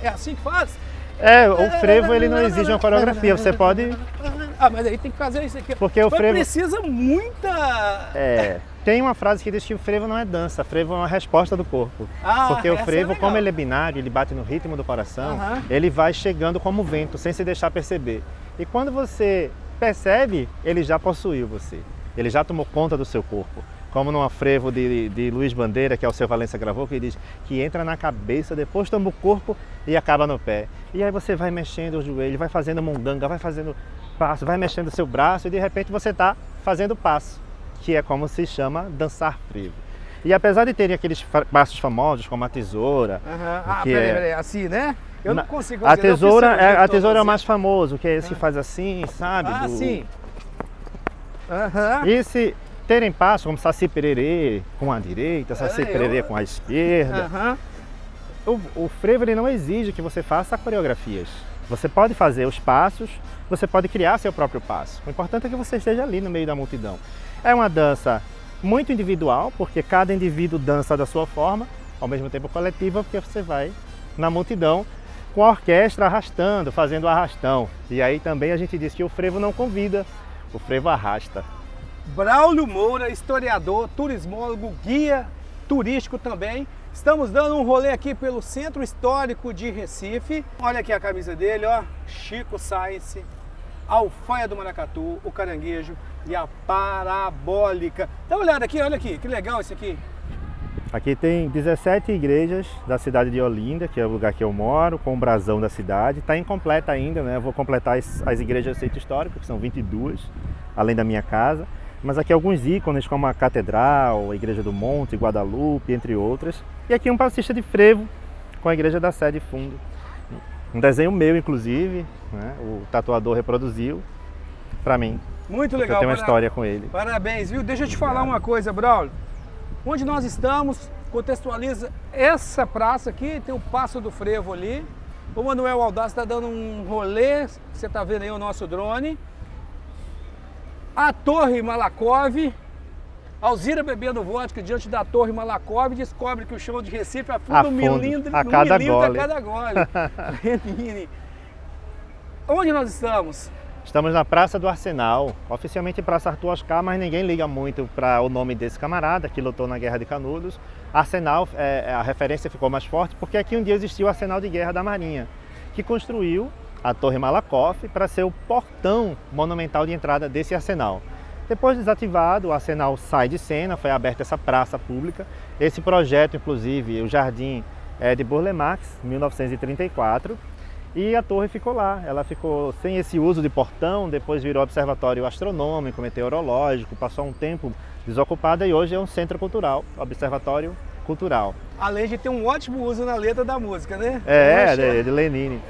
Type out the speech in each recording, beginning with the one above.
É assim que faz? O frevo ele não exige uma coreografia, você pode... Mas aí tem que fazer isso aqui. Porque o frevo... precisa muita... Tem uma frase que diz que o frevo não é dança, frevo é uma resposta do corpo. Porque o frevo, como ele é binário, ele bate no ritmo do coração, ele vai chegando como vento, sem se deixar perceber. E quando você percebe, ele já possuiu você. Ele já tomou conta do seu corpo. Como numa frevo de Luiz Bandeira, que é o seu Valença gravou, que ele diz que entra na cabeça, depois toma o corpo e acaba no pé. E aí você vai mexendo o joelho, vai fazendo mundanga, vai fazendo passo, vai mexendo o seu braço e de repente você está fazendo passo, que é como se chama dançar frevo. E apesar de terem aqueles passos famosos, como a tesoura... peraí, assim, né? Eu não consigo fazer. A tesoura é o mais famoso, que é esse que faz assim, sabe? Sim. E se terem passo, como Saci Pererê com a direita, Saci Pererê com a esquerda, o frevo ele não exige que você faça coreografias. Você pode fazer os passos, você pode criar seu próprio passo. O importante é que você esteja ali no meio da multidão. É uma dança muito individual, porque cada indivíduo dança da sua forma, ao mesmo tempo coletiva, porque você vai na multidão com a orquestra arrastando, fazendo o arrastão. E aí também a gente diz que o frevo não convida, o frevo arrasta. Braulio Moura, historiador, turismólogo, guia turístico também. Estamos dando um rolê aqui pelo Centro Histórico de Recife. Olha aqui a camisa dele, ó. Chico Science, a Alfaia do Maracatu, o Caranguejo e a Parabólica. Dá uma olhada aqui, olha aqui, que legal isso aqui. Aqui tem 17 igrejas da cidade de Olinda, que é o lugar que eu moro, com o brasão da cidade. Está incompleta ainda, né? Eu vou completar as igrejas do Centro Histórico, que são 22, além da minha casa. Mas aqui alguns ícones, como a Catedral, a Igreja do Monte, Guadalupe, entre outras. E aqui um passista de frevo, com a Igreja da Sé de fundo. Um desenho meu, inclusive, né? O tatuador reproduziu para mim. Muito legal. Eu tenho uma história com ele. Parabéns, viu? Deixa eu te falar uma coisa, Braulio. Onde nós estamos, contextualiza essa praça aqui, tem o Passo do Frevo ali. O Manuel Aldaz está dando um rolê, você está vendo aí o nosso drone. A Torre Malakoff, Alzira bebendo vodka diante da Torre Malakoff, descobre que o chão de Recife afunda um milímetro a cada gole. Onde nós estamos? Estamos na Praça do Arsenal, oficialmente Praça Arthur Oscar, mas ninguém liga muito para o nome desse camarada que lutou na Guerra de Canudos. Arsenal, a referência ficou mais forte porque aqui um dia existiu o Arsenal de Guerra da Marinha, que construiu a Torre Malakoff para ser o portão monumental de entrada desse arsenal. Depois desativado, o arsenal sai de cena, foi aberta essa praça pública. Esse projeto, inclusive, o jardim é de Burle Marx, 1934, e a torre ficou lá. Ela ficou sem esse uso de portão, depois virou observatório astronômico, meteorológico, passou um tempo desocupada e hoje é um centro cultural, observatório cultural. Além de ter um ótimo uso na letra da música, né? De Lenine.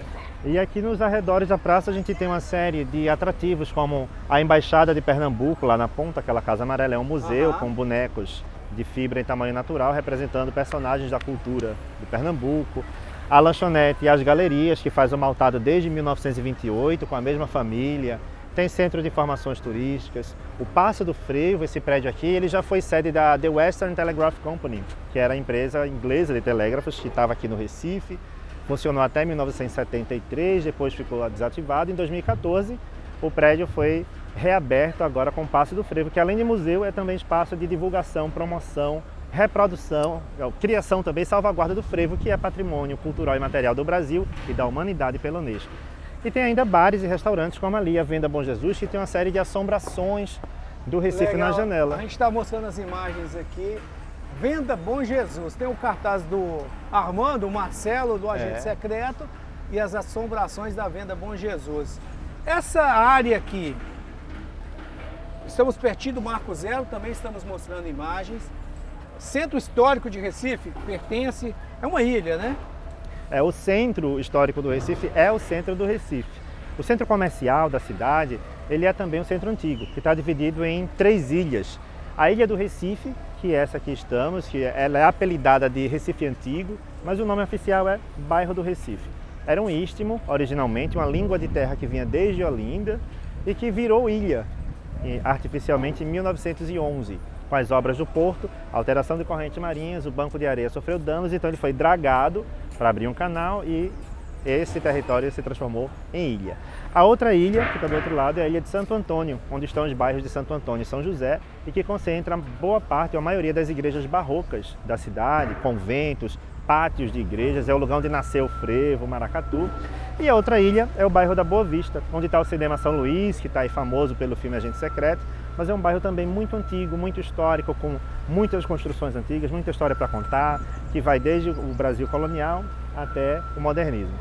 E aqui nos arredores da praça a gente tem uma série de atrativos, como a Embaixada de Pernambuco, lá na ponta, aquela casa amarela, é um museu com bonecos de fibra em tamanho natural, representando personagens da cultura de Pernambuco. A lanchonete e as galerias, que faz o maltado desde 1928, com a mesma família. Tem centro de informações turísticas. O Passo do Frevo, esse prédio aqui, ele já foi sede da The Western Telegraph Company, que era a empresa inglesa de telégrafos que estava aqui no Recife. Funcionou até 1973, depois ficou desativado. Em 2014, o prédio foi reaberto agora com o Passo do Frevo, que além de museu é também espaço de divulgação, promoção, reprodução, criação também, salvaguarda do frevo, que é patrimônio cultural e material do Brasil e da humanidade pela Unesco. E tem ainda bares e restaurantes como ali a Venda Bom Jesus, que tem uma série de assombrações do Recife na janela. A gente está mostrando as imagens aqui. Venda Bom Jesus, tem o cartaz do Armando, o Marcelo, do Agente Secreto, e as assombrações da Venda Bom Jesus. Essa área aqui, estamos pertinho do Marco Zero, também estamos mostrando imagens. Centro Histórico de Recife pertence, é uma ilha, né? O Centro Histórico do Recife é o centro do Recife. O centro comercial da cidade, ele é também um centro antigo, que está dividido em 3 ilhas. A Ilha do Recife, que é essa que estamos, que ela é apelidada de Recife Antigo, mas o nome oficial é Bairro do Recife. Era um istmo, originalmente, uma língua de terra que vinha desde Olinda e que virou ilha artificialmente em 1911. Com as obras do porto, alteração de correntes marinhas, o banco de areia sofreu danos, então ele foi dragado para abrir um canal e esse território se transformou em ilha. A outra ilha, que fica do outro lado, é a ilha de Santo Antônio, onde estão os bairros de Santo Antônio e São José, e que concentra boa parte, ou a maioria das igrejas barrocas da cidade, conventos, pátios de igrejas, é o lugar onde nasceu o frevo, o maracatu. E a outra ilha é o bairro da Boa Vista, onde está o cinema São Luís, que está aí famoso pelo filme Agente Secreto, mas é um bairro também muito antigo, muito histórico, com muitas construções antigas, muita história para contar, que vai desde o Brasil colonial até o modernismo.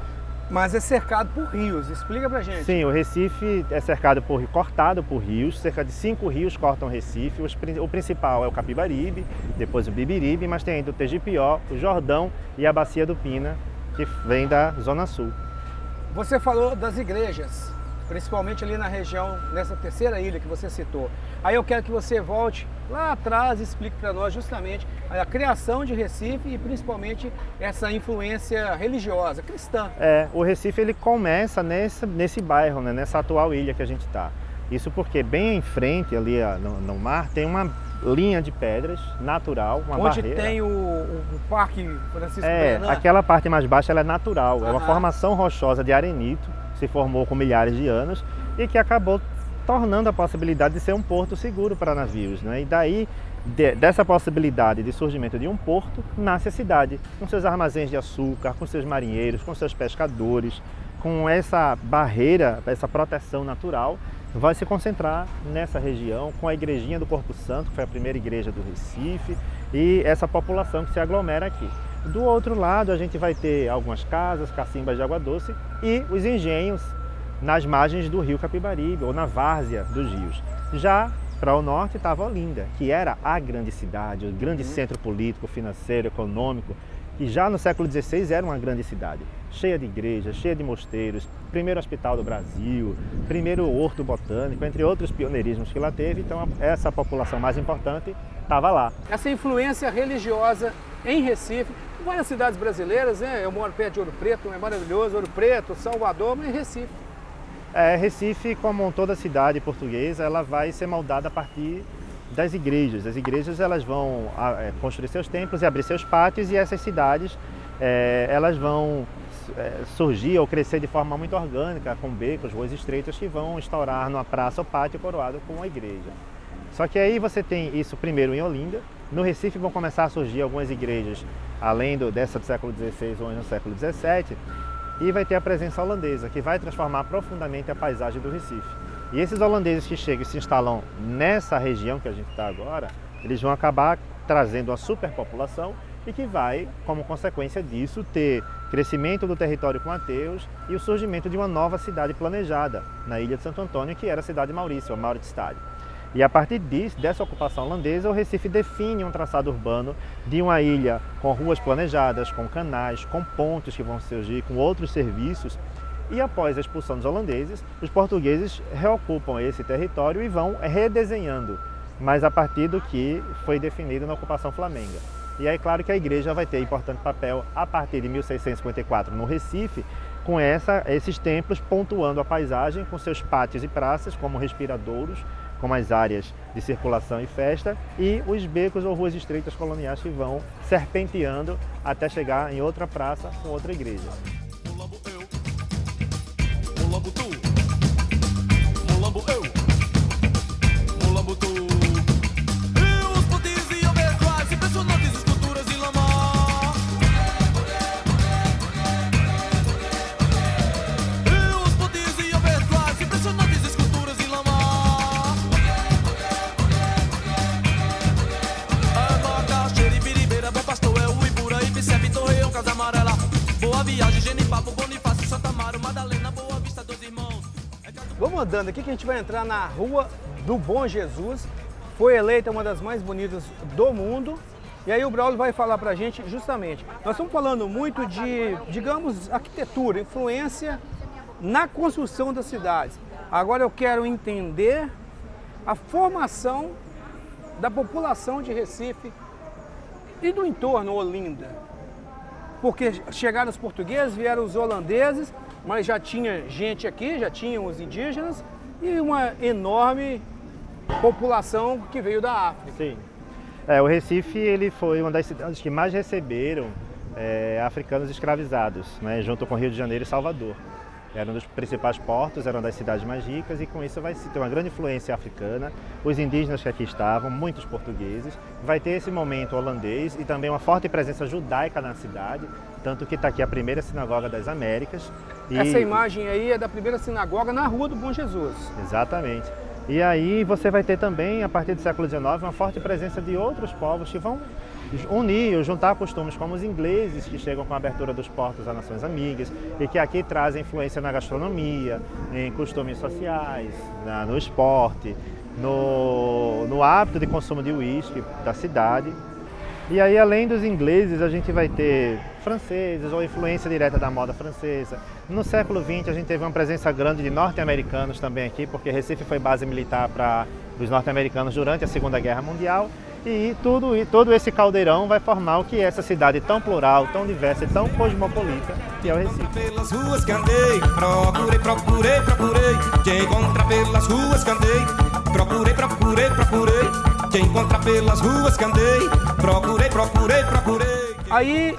Mas é cercado por rios, explica pra gente. Sim, o Recife é cercado cortado por rios, cerca de 5 rios cortam o Recife. O principal é o Capibaribe, depois o Bibiribe, mas tem ainda o Tegipió, o Jordão e a Bacia do Pina, que vem da Zona Sul. Você falou das igrejas, principalmente ali na região, nessa terceira ilha que você citou. Aí eu quero que você volte lá atrás e explique para nós justamente a criação de Recife e principalmente essa influência religiosa, cristã. O Recife ele começa nesse bairro, né, nessa atual ilha que a gente está. Isso porque bem em frente ali no mar tem uma linha de pedras natural, uma onde barreira. Tem o Parque Francisco Bernard. Aquela parte mais baixa ela é natural, é uma formação rochosa de arenito, se formou com milhares de anos e que acabou tornando a possibilidade de ser um porto seguro para navios, né? E daí, dessa possibilidade de surgimento de um porto, nasce a cidade, com seus armazéns de açúcar, com seus marinheiros, com seus pescadores, com essa barreira, essa proteção natural, vai se concentrar nessa região, com a igrejinha do Corpo Santo, que foi a primeira igreja do Recife, e essa população que se aglomera aqui. Do outro lado, a gente vai ter algumas casas, cacimbas de água doce e os engenhos nas margens do rio Capibaribe, ou na várzea dos rios. Já para o norte estava Olinda, que era a grande cidade, o grande centro político, financeiro, econômico, e já no século XVI era uma grande cidade, cheia de igrejas, cheia de mosteiros, primeiro hospital do Brasil, primeiro horto botânico, entre outros pioneirismos que lá teve, então essa população mais importante estava lá. Essa influência religiosa em Recife, em várias cidades brasileiras, né? Eu moro perto de Ouro Preto, é maravilhoso, Ouro Preto, Salvador, mas Recife. Recife, como toda cidade portuguesa, ela vai ser moldada a partir das igrejas. As igrejas elas vão construir seus templos e abrir seus pátios, e essas cidades elas vão surgir ou crescer de forma muito orgânica, com becos, ruas estreitas que vão estourar numa praça ou pátio coroado com uma igreja. Só que aí você tem isso primeiro em Olinda. No Recife vão começar a surgir algumas igrejas, além dessa do século XVI ou no século XVII, e vai ter a presença holandesa, que vai transformar profundamente a paisagem do Recife. E esses holandeses que chegam e se instalam nessa região que a gente está agora, eles vão acabar trazendo uma superpopulação e que vai, como consequência disso, ter crescimento do território com ateus e o surgimento de uma nova cidade planejada na ilha de Santo Antônio, que era a cidade de Maurício, a Mauritsstad. E a partir dessa ocupação holandesa, o Recife define um traçado urbano de uma ilha com ruas planejadas, com canais, com pontes que vão surgir, com outros serviços. E após a expulsão dos holandeses, os portugueses reocupam esse território e vão redesenhando, mas a partir do que foi definido na ocupação flamenga. E aí, claro que a igreja vai ter importante papel a partir de 1654 no Recife, com esses templos pontuando a paisagem com seus pátios e praças como respiradouros, como as áreas de circulação e festa, e os becos ou ruas estreitas coloniais que vão serpenteando até chegar em outra praça com outra igreja. Vamos andando aqui que a gente vai entrar na Rua do Bom Jesus. Foi eleita uma das mais bonitas do mundo. E aí o Braulio vai falar pra gente justamente. Nós estamos falando muito de, digamos, arquitetura, influência na construção das cidades. Agora eu quero entender a formação da população de Recife e do entorno, Olinda. Porque chegaram os portugueses, vieram os holandeses, mas já tinha gente aqui, já tinham os indígenas e uma enorme população que veio da África. Sim. O Recife ele foi uma das cidades que mais receberam africanos escravizados, né, junto com Rio de Janeiro e Salvador. Era um dos principais portos, era uma das cidades mais ricas e com isso vai ter uma grande influência africana. Os indígenas que aqui estavam, muitos portugueses. Vai ter esse momento holandês e também uma forte presença judaica na cidade, tanto que está aqui a primeira sinagoga das Américas. Essa imagem aí é da primeira sinagoga na Rua do Bom Jesus. Exatamente. E aí você vai ter também, a partir do século XIX, uma forte presença de outros povos que vão unir ou juntar costumes como os ingleses, que chegam com a abertura dos portos a nações amigas e que aqui trazem influência na gastronomia, em costumes sociais, no esporte, no hábito de consumo de uísque da cidade. E aí, além dos ingleses, a gente vai ter franceses ou influência direta da moda francesa. No século XX, a gente teve uma presença grande de norte-americanos também aqui, porque Recife foi base militar para os norte-americanos durante a Segunda Guerra Mundial. E todo esse caldeirão vai formar o que é essa cidade tão plural, tão diversa e tão cosmopolita que é o Recife. Pelas ruas que andei, procurei, te encontrar pelas ruas que andei, procurei, te encontrar pelas ruas que andei, procurei. Aí,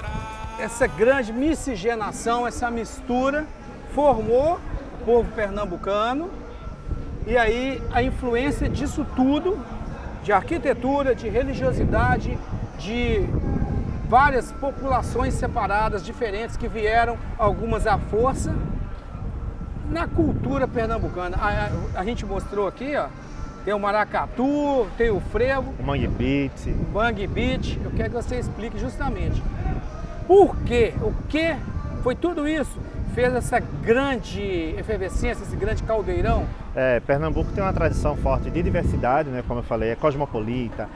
essa grande miscigenação, essa mistura, formou o povo pernambucano e aí a influência disso tudo, de arquitetura, de religiosidade, de várias populações separadas, diferentes, que vieram, algumas à força, na cultura pernambucana. A gente mostrou aqui, ó, tem o maracatu, tem o frevo, o mangue beat. Eu quero que você explique justamente por quê, o que foi tudo isso fez essa grande efervescência, esse grande caldeirão. Pernambuco tem uma tradição forte de diversidade, né, como eu falei, é cosmopolita,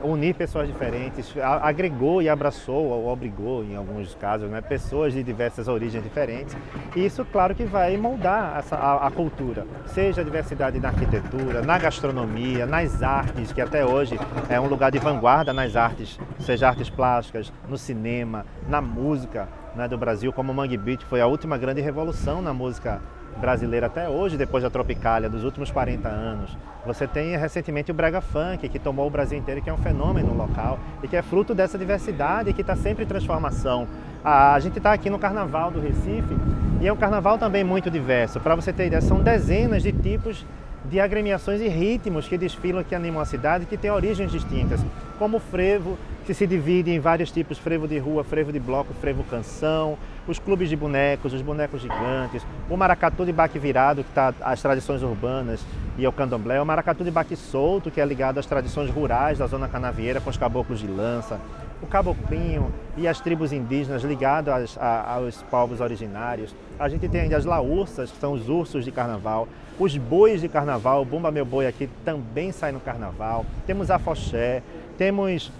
unir pessoas diferentes, agregou e abraçou ou obrigou, em alguns casos, né, pessoas de diversas origens diferentes. E isso, claro, que vai moldar a cultura, seja a diversidade na arquitetura, na gastronomia, nas artes, que até hoje é um lugar de vanguarda nas artes, seja artes plásticas, no cinema, na música, né, do Brasil, como o Mangue Beat foi a última grande revolução na música brasileira até hoje, depois da Tropicália, dos últimos 40 anos. Você tem recentemente o Brega Funk, que tomou o Brasil inteiro, que é um fenômeno local e que é fruto dessa diversidade e que está sempre em transformação. A gente está aqui no Carnaval do Recife e é um carnaval também muito diverso. Para você ter ideia, são dezenas de tipos de agremiações e ritmos que desfilam, que animam a cidade, que têm origens distintas, como o frevo, que se divide em vários tipos: frevo de rua, frevo de bloco, frevo canção, os clubes de bonecos, os bonecos gigantes, o maracatu de baque virado, que está às tradições urbanas e ao candomblé, o maracatu de baque solto, que é ligado às tradições rurais da zona canavieira, com os caboclos de lança, o caboclinho e as tribos indígenas ligadas aos povos originários. A gente tem ainda as laúças, que são os ursos de carnaval, os bois de carnaval, o Bumba Meu Boi aqui também sai no carnaval, temos a afoxé, temos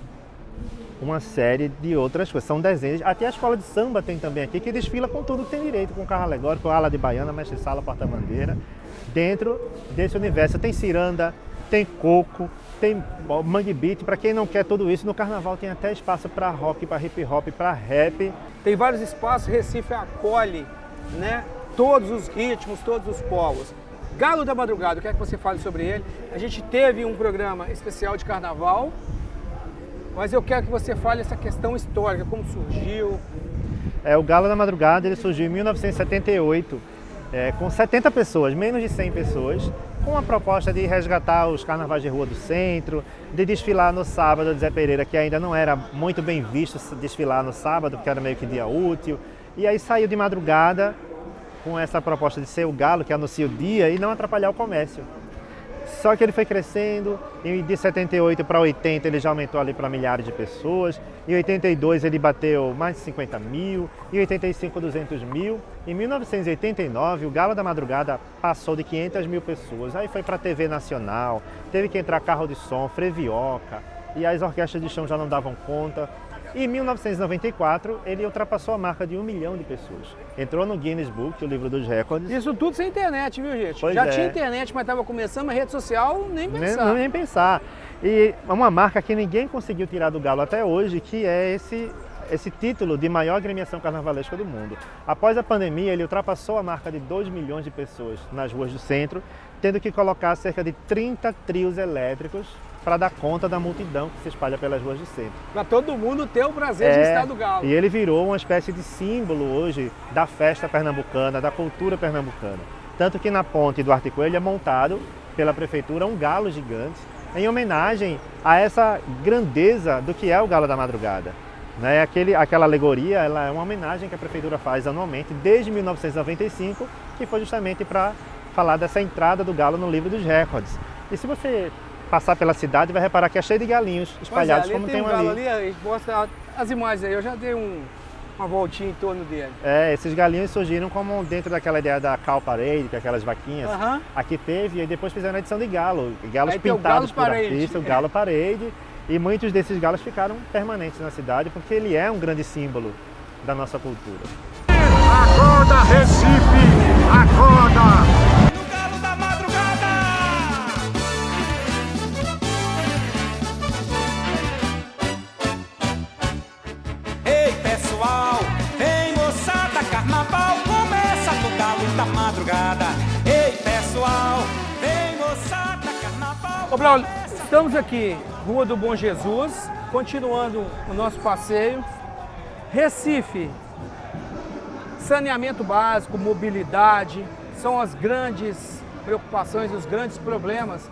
uma série de outras coisas, são dezenas, até a escola de samba tem também aqui, que desfila com tudo que tem direito, com carro alegórico, ala de baiana, mestre-sala, porta-bandeira. Dentro desse universo tem ciranda, tem coco, tem mangue beat. Para quem não quer tudo isso, no carnaval tem até espaço para rock, para hip hop, para rap. Tem vários espaços, Recife acolhe, né, todos os ritmos, todos os povos. Galo da Madrugada, eu quero que você fale sobre ele. A gente teve um programa especial de carnaval, mas eu quero que você fale essa questão histórica, como surgiu. O Galo da Madrugada ele surgiu em 1978, com 70 pessoas, menos de 100 pessoas, com a proposta de resgatar os carnavais de rua do centro, de desfilar no sábado de Zé Pereira, que ainda não era muito bem visto desfilar no sábado, porque era meio que dia útil. E aí saiu de madrugada com essa proposta de ser o galo, que anuncia o dia, e não atrapalhar o comércio. Só que ele foi crescendo, e de 78 para 80 ele já aumentou ali para milhares de pessoas, em 82 ele bateu mais de 50 mil, em 85 200 mil, em 1989 o Galo da Madrugada passou de 500 mil pessoas, aí foi para a TV Nacional, teve que entrar carro de som, frevioca, e as orquestras de chão já não davam conta. E em 1994, ele ultrapassou a marca de 1 milhão de pessoas. Entrou no Guinness Book, o livro dos recordes. Isso tudo sem internet, viu, gente? Pois Já tinha internet, mas estava começando a rede social, nem pensar. Nem pensar. E uma marca que ninguém conseguiu tirar do Galo até hoje, que é esse título de maior agremiação carnavalesca do mundo. Após a pandemia, ele ultrapassou a marca de 2 milhões de pessoas nas ruas do centro, tendo que colocar cerca de 30 trios elétricos para dar conta da multidão que se espalha pelas ruas do centro. Para todo mundo ter o prazer de estar do galo. E ele virou uma espécie de símbolo hoje da festa pernambucana, da cultura pernambucana. Tanto que na ponte do Arte Coelho é montado pela prefeitura um galo gigante, em homenagem a essa grandeza do que é o Galo da Madrugada. Né? Aquela alegoria ela é uma homenagem que a prefeitura faz anualmente desde 1995, que foi justamente para falar dessa entrada do galo no livro dos recordes. E se você passar pela cidade, vai reparar que é cheio de galinhos espalhados, como tem um galo ali. A gente mostra as imagens aí, eu já dei uma voltinha em torno dele. Esses galinhos surgiram como dentro daquela ideia da cow parade, que é aquelas vaquinhas. Aqui teve, e depois fizeram a edição de galos aí pintados por parade. artistas, o galo parade. E muitos desses galos ficaram permanentes na cidade, porque ele é um grande símbolo da nossa cultura. Acorda, Recife! Acorda! No galo da madrugada. Ei, pessoal, vem moçada, carnaval começa no galo da madrugada. Ei, pessoal, vem moçada, carnaval. Ô, Braulio, estamos aqui, Rua do Bom Jesus, continuando o nosso passeio. Recife, saneamento básico, mobilidade, são as grandes preocupações, os grandes problemas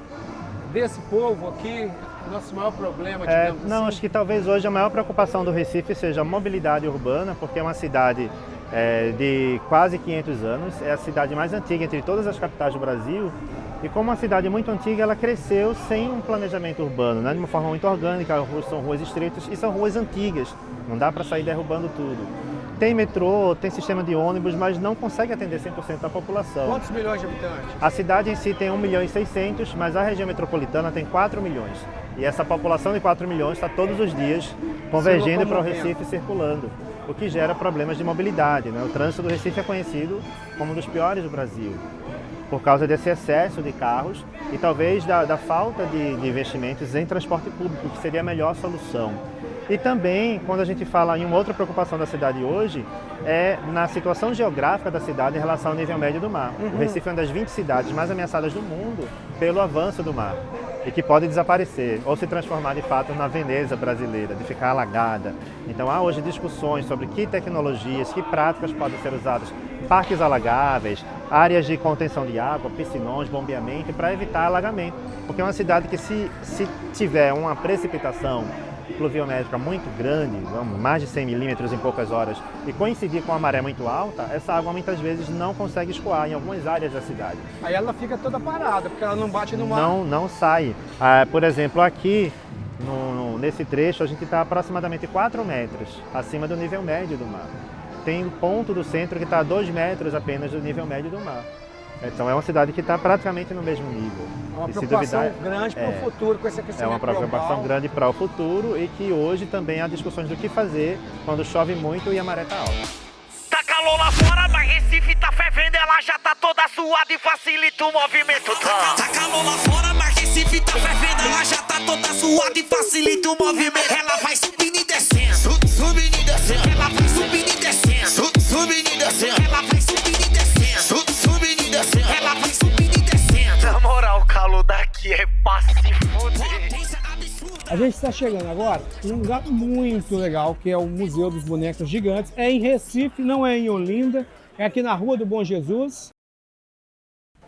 desse povo aqui, o nosso maior problema, digamos assim. Acho que talvez hoje a maior preocupação do Recife seja a mobilidade urbana, porque é uma cidade de quase 500 anos, é a cidade mais antiga entre todas as capitais do Brasil, e como uma cidade muito antiga, ela cresceu sem um planejamento urbano, né? De uma forma muito orgânica, são ruas estreitas e são ruas antigas, não dá para sair derrubando tudo. Tem metrô, tem sistema de ônibus, mas não consegue atender 100% da população. Quantos milhões de habitantes? A cidade em si tem 1.600.000, mas a região metropolitana tem 4 milhões. E essa população de 4 milhões está todos os dias convergindo para o Recife, circulando, o que gera problemas de mobilidade, né? O trânsito do Recife é conhecido como um dos piores do Brasil, por causa desse excesso de carros e talvez da falta de investimentos em transporte público, que seria a melhor solução. E também, quando a gente fala em uma outra preocupação da cidade hoje, é na situação geográfica da cidade em relação ao nível médio do mar. O Recife é uma das 20 cidades mais ameaçadas do mundo pelo avanço do mar e que pode desaparecer ou se transformar de fato na Veneza brasileira, de ficar alagada. Então há hoje discussões sobre que tecnologias, que práticas podem ser usadas, parques alagáveis, áreas de contenção de água, piscinões, bombeamento, para evitar alagamento. Porque é uma cidade que se tiver uma precipitação pluviométrica muito grande, mais de 100 milímetros em poucas horas, e coincidir com uma maré muito alta, essa água muitas vezes não consegue escoar em algumas áreas da cidade. Aí ela fica toda parada, porque ela não bate no mar. Não sai. Por exemplo, aqui, nesse trecho, a gente está aproximadamente 4 metros acima do nível médio do mar. Tem um ponto do centro que está a 2 metros apenas do nível médio do mar. Então é uma cidade que está praticamente no mesmo nível. É uma preocupação grande para o futuro com esse aquecimento global. É uma preocupação grande para o futuro e que hoje também há discussões do que fazer quando chove muito e a maré está alta. Tá calor lá fora, mas Recife tá fervendo, ela já tá toda suada e facilita o movimento. Tá calor lá fora, mas Recife tá fervendo, ela já tá toda suada e facilita o movimento. Ela vai subindo e descendo, subindo e descendo. Ela vai subindo e descendo, subindo e descendo. Ela vai subindo e descendo, subindo e descendo. Ela vai subindo e descendo. Na moral, o calor daqui é pra se foder. A gente está chegando agora em um lugar muito legal, que é o Museu dos Bonecos Gigantes. É em Recife, não é em Olinda, é aqui na Rua do Bom Jesus.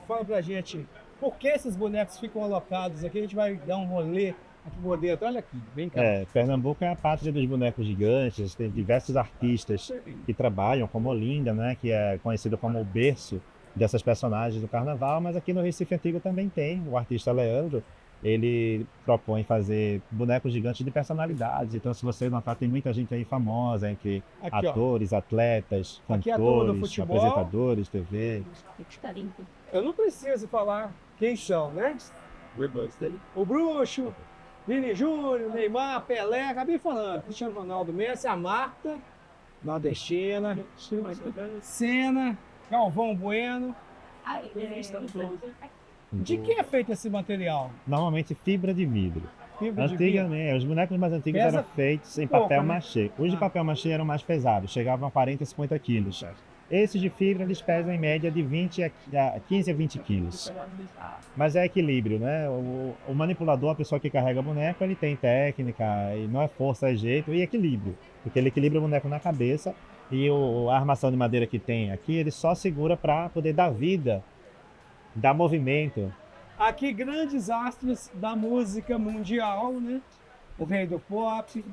Fala pra gente, por que esses bonecos ficam alocados aqui? A gente vai dar um rolê aqui por dentro. Olha aqui, vem cá. Pernambuco é a pátria dos bonecos gigantes, tem diversos artistas que trabalham, como Olinda, né, que é conhecido como o berço dessas personagens do carnaval, mas aqui no Recife Antigo também tem o artista Leandro. Ele propõe fazer bonecos gigantes de personalidades. Então, se você notar, tem muita gente aí famosa, entre aqui, atores, atletas, cantores, apresentadores, TV. Eu não preciso falar quem são, né? O Bruxo, Vini Júnior, Neymar, Pelé, acabei falando. Cristiano Ronaldo, Messi, a Marta, Nordestina, Senna, Galvão Bueno. De que é feito esse material? Normalmente fibra de vidro. Antigamente, os bonecos mais antigos eram feitos em papel machê. Os de papel machê eram mais pesados, chegavam a 40, 50 quilos. Esses de fibra, eles pesam em média de 15 a 20 quilos. Mas é equilíbrio, né? O manipulador, a pessoa que carrega o boneco, ele tem técnica, e não é força, é jeito, e equilíbrio. Porque ele equilibra o boneco na cabeça e a armação de madeira que tem aqui, ele só segura para poder dar vida, dar movimento. Aqui, grandes astros da música mundial, né? O rei do pop,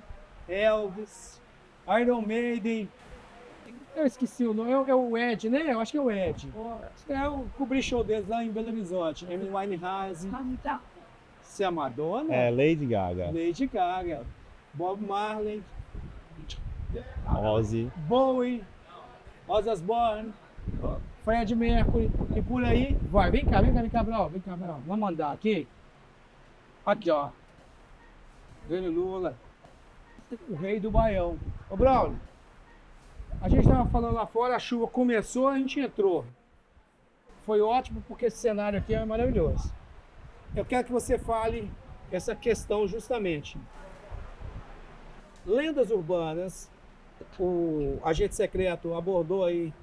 Elvis, Iron Maiden. Eu esqueci o nome, é o Ed, né? Eu acho que é o Ed. Eu cobri show deles lá em Belo Horizonte. Amy Winehouse, se a Madonna, Lady Gaga, Lady Gaga, Bob Marley, Ozzy. Bowie, Ozzy Osbourne, Fred Mercury e por aí. Vai, vem cá, Brau. Vamos andar aqui. Aqui, ó. Grande Lula, o rei do Baião. Ô, Braulio, a gente estava falando lá fora, a chuva começou, a gente entrou. Foi ótimo porque esse cenário aqui é maravilhoso. Eu quero que você fale essa questão justamente. Lendas urbanas, o agente secreto abordou aí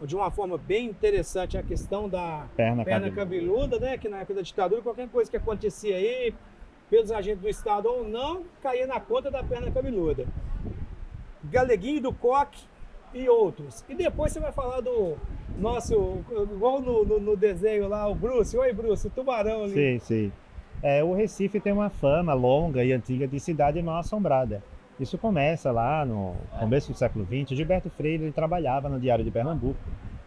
de uma forma bem interessante a questão da perna cabeluda, né? Que na época da ditadura, qualquer coisa que acontecia aí, pelos agentes do Estado ou não, caía na conta da perna cabeluda. Galeguinho do Coque e outros. E depois você vai falar do nosso, igual no desenho lá, o Bruce. Oi, Bruce, o tubarão ali. Sim. O Recife tem uma fama longa e antiga de cidade mal assombrada. Isso começa lá no começo do século XX. Gilberto Freire ele trabalhava no Diário de Pernambuco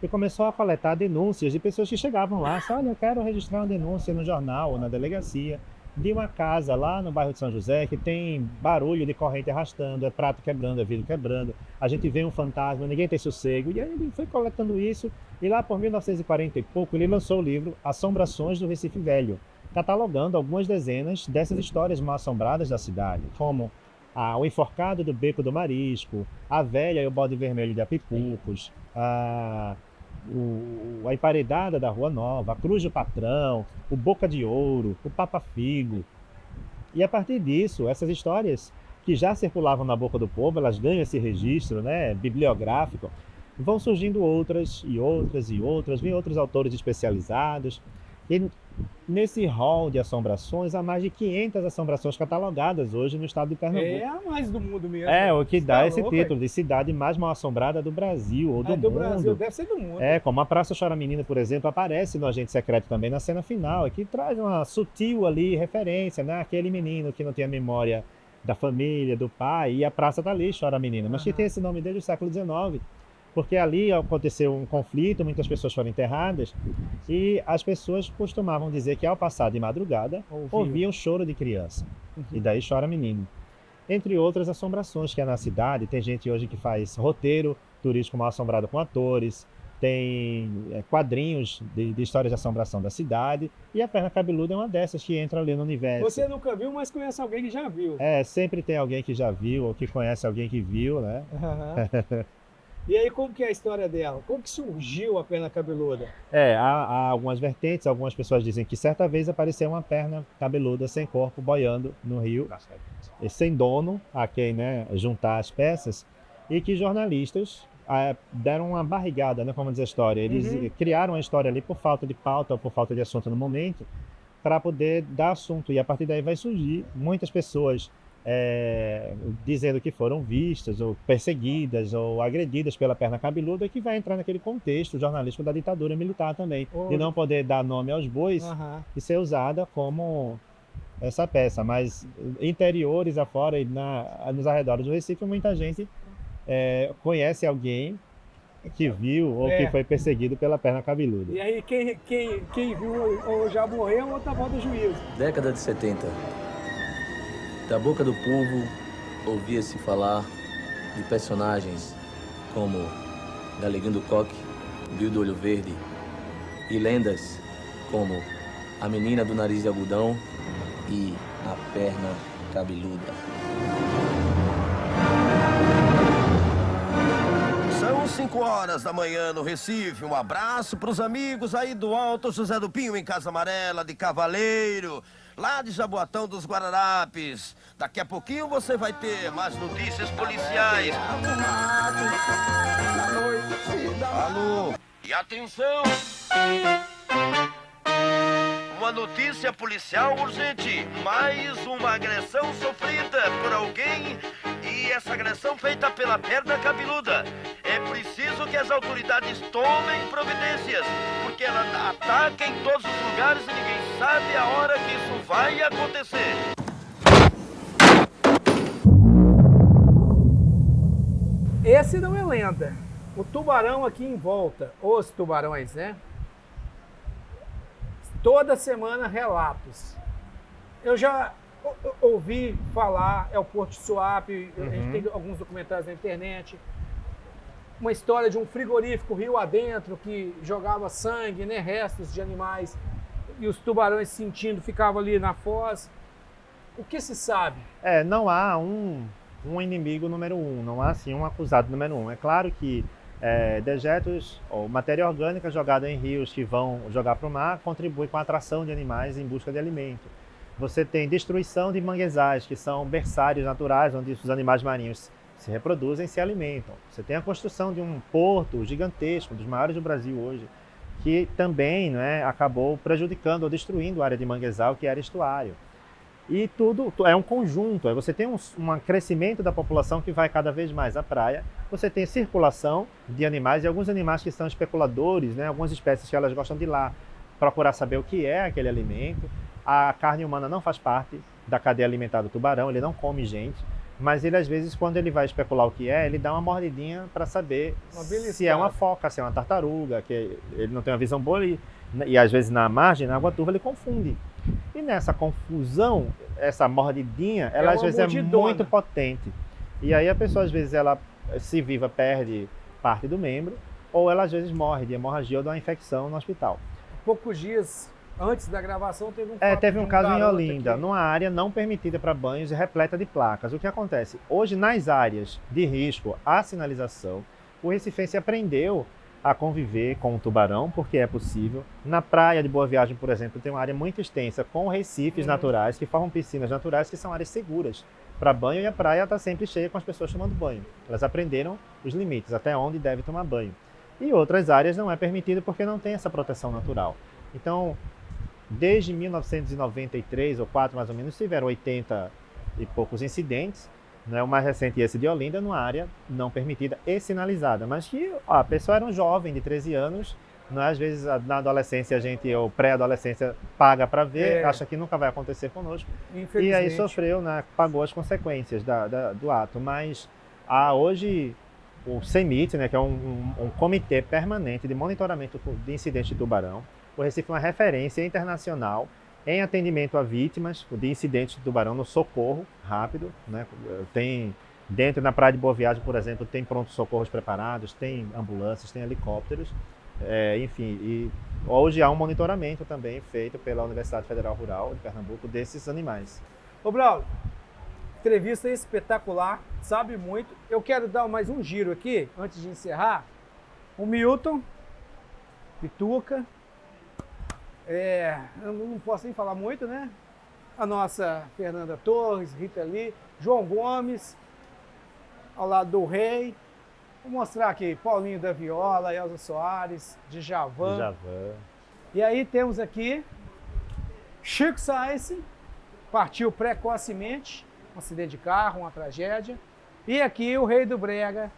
e começou a coletar denúncias de pessoas que chegavam lá. Olha, eu quero registrar uma denúncia no jornal ou na delegacia de uma casa lá no bairro de São José que tem barulho de corrente arrastando, é prato quebrando, é vidro quebrando, a gente vê um fantasma, ninguém tem sossego. E aí ele foi coletando isso e lá por 1940 e pouco ele lançou o livro Assombrações do Recife Velho, catalogando algumas dezenas dessas histórias mal assombradas da cidade, como o enforcado do Beco do Marisco, a velha e o bode vermelho de Apipucos, a emparedada da Rua Nova, a Cruz do Patrão, o Boca de Ouro, o Papa Figo. E a partir disso, essas histórias que já circulavam na boca do povo, elas ganham esse registro, né, bibliográfico, vão surgindo outras e outras e outras, vêm outros autores especializados. E nesse hall de assombrações, há mais de 500 assombrações catalogadas hoje no estado de Pernambuco. É a mais do mundo mesmo. O que dá esse título de cidade mais mal assombrada do Brasil ou do mundo. Brasil, deve ser do mundo. Como a Praça Chora Menina, por exemplo, aparece no Agente Secreto também na cena final, que traz uma sutil ali referência, né? Aquele menino que não tem a memória da família, do pai, e a praça tá ali, Chora Menina, mas que tem esse nome desde o século XIX. Porque ali aconteceu um conflito, muitas pessoas foram enterradas e as pessoas costumavam dizer que ao passar de madrugada ouviam choro de criança. E daí chora menino. Entre outras assombrações que há na cidade, tem gente hoje que faz roteiro turístico mal assombrado com atores, tem quadrinhos de histórias de assombração da cidade e a perna cabeluda é uma dessas que entra ali no universo. Você nunca viu, mas conhece alguém que já viu. Sempre tem alguém que já viu ou que conhece alguém que viu, né? E aí, como que é a história dela? Como que surgiu a perna cabeluda? Há algumas vertentes, algumas pessoas dizem que certa vez apareceu uma perna cabeluda sem corpo boiando no rio, sem dono a quem, né, juntar as peças, e que jornalistas deram uma barrigada, né, como diz a história. Eles criaram a história ali por falta de pauta ou por falta de assunto no momento, para poder dar assunto, e a partir daí vai surgir muitas pessoas dizendo que foram vistas ou perseguidas ou agredidas pela perna cabeluda, que vai entrar naquele contexto jornalístico da ditadura militar também, de não poder dar nome aos bois e ser usada como essa peça. Mas interiores afora e nos arredores do Recife, muita gente conhece alguém que viu ou que foi perseguido pela perna cabeluda. E aí quem viu ou já morreu ou tá volta juízo. Década de 70. Da boca do povo, ouvia-se falar de personagens como Galeguinho do Coque, Bill do Olho Verde, e lendas como a Menina do Nariz de Algodão e a Perna Cabeluda. São 5 horas da manhã no Recife. Um abraço para os amigos aí do Alto José do Pinho, em Casa Amarela, de Cavaleiro. lá de Jaboatão dos Guararapes. Daqui a pouquinho você vai ter mais notícias policiais. Alô? E atenção! Uma notícia policial urgente. Mais uma agressão sofrida por alguém e essa agressão feita pela perna cabeluda. É preciso que as autoridades tomem providências, porque ela ataca em todos os lugares e ninguém sabe a hora que isso vai acontecer. Esse não é lenda. O tubarão aqui em volta, os tubarões, né? Toda semana relatos. Eu já ouvi falar, é o Porto de Suape, a gente tem alguns documentários na internet, uma história de um frigorífico rio adentro que jogava sangue, né, restos de animais, e os tubarões sentindo ficavam ali na foz. O que se sabe? Não há um inimigo número um, não há assim um acusado número um. É claro que dejetos ou matéria orgânica jogada em rios que vão jogar para o mar contribui com a atração de animais em busca de alimento. Você tem destruição de manguezais, que são berçários naturais onde os animais marinhos se reproduzem e se alimentam. Você tem a construção de um porto gigantesco, um dos maiores do Brasil hoje, que também, né, acabou prejudicando ou destruindo a área de manguezal, que era estuário. E tudo é um conjunto, você tem um crescimento da população que vai cada vez mais à praia, você tem circulação de animais e alguns animais que são especuladores, né? Algumas espécies que elas gostam de ir lá procurar saber o que é aquele alimento. A carne humana não faz parte da cadeia alimentar do tubarão, ele não come gente, mas ele às vezes quando ele vai especular o que é, ele dá uma mordidinha para saber se é uma foca, se é uma tartaruga, que ele não tem uma visão boa e às vezes na margem, na água turva, ele confunde. E nessa confusão, essa mordidinha, ela às vezes é muito potente. E aí a pessoa às vezes ela se viva perde parte do membro, ou ela às vezes morre de hemorragia ou de uma infecção no hospital. Poucos dias antes da gravação teve um caso em Olinda, numa área não permitida para banhos e repleta de placas. O que acontece? Hoje nas áreas de risco à sinalização, o recifense aprendeu a conviver com o tubarão, porque é possível. Na praia de Boa Viagem, por exemplo, tem uma área muito extensa com recifes naturais, que formam piscinas naturais, que são áreas seguras para banho, e a praia está sempre cheia com as pessoas tomando banho. Elas aprenderam os limites, até onde deve tomar banho. E outras áreas não é permitido porque não tem essa proteção natural. Então, desde 1993 ou 4 mais ou menos, tiveram 80 e poucos incidentes. Né? O mais recente esse de Olinda, numa área não permitida e sinalizada, mas que a pessoa era um jovem de 13 anos, né? Às vezes na adolescência ou pré-adolescência paga para ver, acha que nunca vai acontecer conosco, e aí sofreu, né? Pagou as consequências do ato. Mas há hoje o CEMIT, né? Que é um comitê permanente de monitoramento de incidentes de tubarão. O Recife é uma referência internacional em atendimento a vítimas de incidentes de tubarão, no socorro rápido, né? Tem, dentro na praia de Boa Viagem, por exemplo, tem pronto-socorros preparados, tem ambulâncias, tem helicópteros, enfim. E hoje há um monitoramento também feito pela Universidade Federal Rural de Pernambuco desses animais. Ô Braulio, entrevista espetacular, sabe muito. Eu quero dar mais um giro aqui, antes de encerrar. O Milton, Pituca, eu não posso nem falar muito, né? A nossa Fernanda Torres, Rita Lee, João Gomes, ao lado do Rei. Vou mostrar aqui Paulinho da Viola, Elza Soares, Djavan. E aí temos aqui Chico Sainz, partiu precocemente, um acidente de carro, uma tragédia. E aqui o Rei do Brega,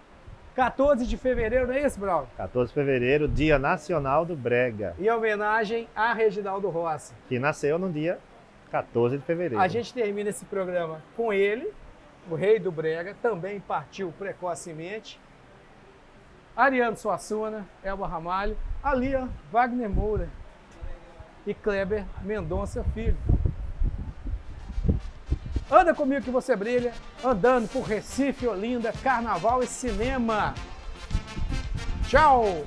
14 de fevereiro, não é isso, Braulio? 14 de fevereiro, Dia Nacional do Brega. Em homenagem a Reginaldo Rossi, que nasceu no dia 14 de fevereiro. A gente termina esse programa com ele, o Rei do Brega, também partiu precocemente. Ariano Suassuna, Elba Ramalho, ali, ó, Wagner Moura e Kleber Mendonça Filho. Anda comigo que você brilha, andando por Recife, Olinda, Carnaval e Cinema. Tchau!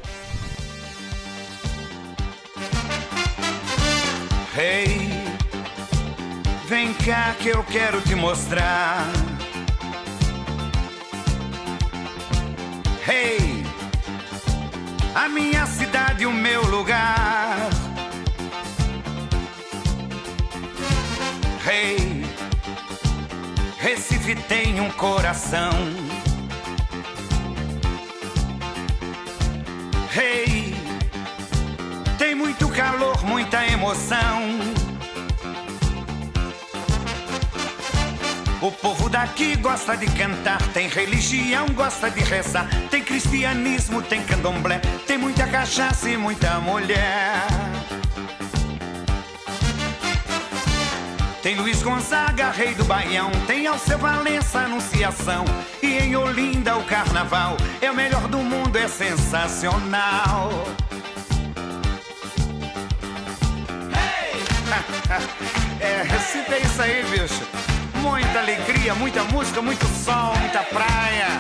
Hey, vem cá que eu quero te mostrar. Hey, a minha cidade, o meu lugar. Hey, Recife tem um coração. Hey, tem muito calor, muita emoção. O povo daqui gosta de cantar, tem religião, gosta de rezar. Tem cristianismo, tem candomblé, tem muita cachaça e muita mulher. Tem Luiz Gonzaga, rei do Baião, tem Alceu Valença, Anunciação. E em Olinda o carnaval é o melhor do mundo, é sensacional. Hey! Recife é isso aí, bicho. Muita alegria, muita música, muito sol, muita praia.